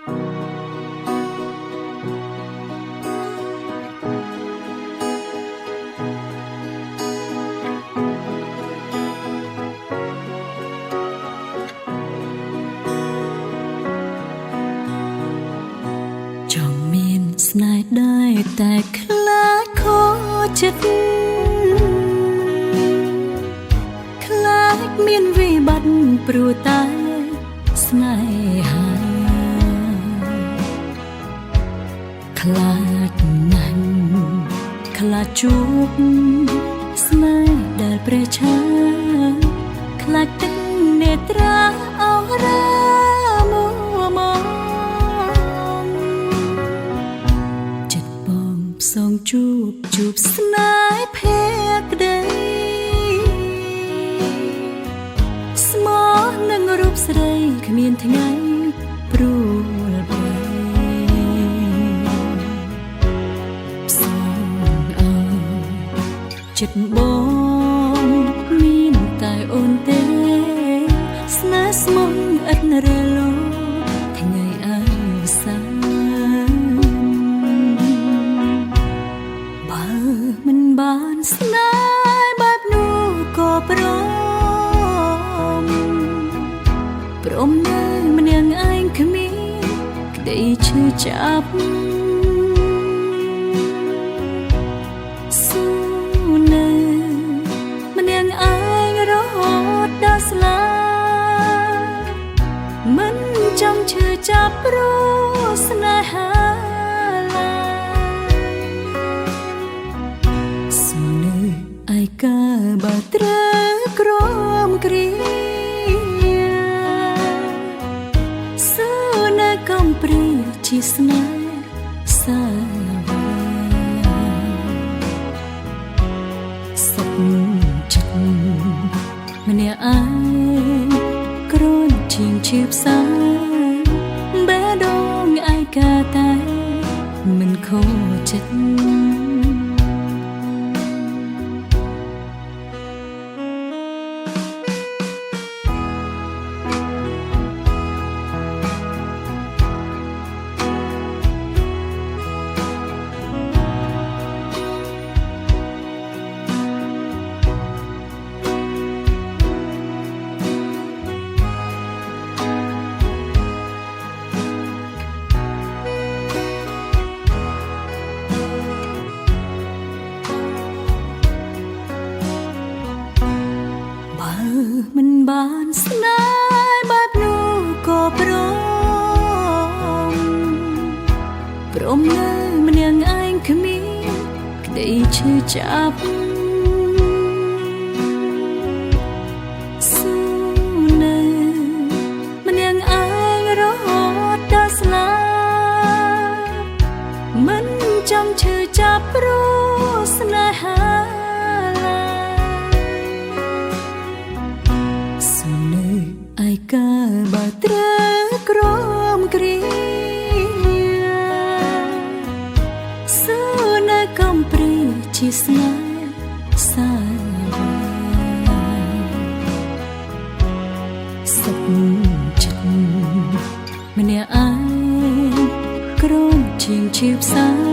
ចង់មានស្នេហ៍ដែរតែខ្លាចខូចចិត្តខ្លាចមានវិបត្តិព្រោះតែស្នេហាខ្លាចណាស់ខ្លាចជួបស្នេហ៍ដែលព្រះឆាខ្លាចទឹកនេត្រាអរ៉ាមួមសងជួបស្នេហ៍ភក្តីស្មោះនឹងរូបស្រីគ្មានថ្ងៃព្រួលបីផ្សងអើចិត្តបងមានតែអូនទេស្នេហ៍ស្មោះឥតរលូថ្ងៃអើសាមិនបានស្នេហ៍បែបនោះក៏ព្រមនៅម្នាក់ឯងគ្មានក្តីឈឺចាប់ស៊ូនៅម្នាក់ឯងរហូតដល់ស្លាប់មិនចង់ឈឺចាប់ព្រោះស្នេហាឯកាបើត្រូវក្រមគ្រាសើនៅកំព្រាជាស្នេហ៍សាវាសុខចិត្តម្នាក់ឯងគ្រាន់ជាងឈឺផ្សាបេះដូងឯកាតែមិនខូចចិត្តមិនបានស្នេហ៍បែបនោះក៏ព្រមនៅម្នាក់ឯងគ្មានក្តីឈឺចាប់ស៊ូនៅម្នាក់ឯងរហូតដល់ស្លាប់មិនចង់ឈឺចាប់ព្រោះស្នេហាឯកាបើត្រូវក្រមគ្រាសើនៅកំព្រាជាស្នេហ៍សាវាសុខចិត្តម្នាក់ឯងគ្រាន់ជាងឈឺផ្សា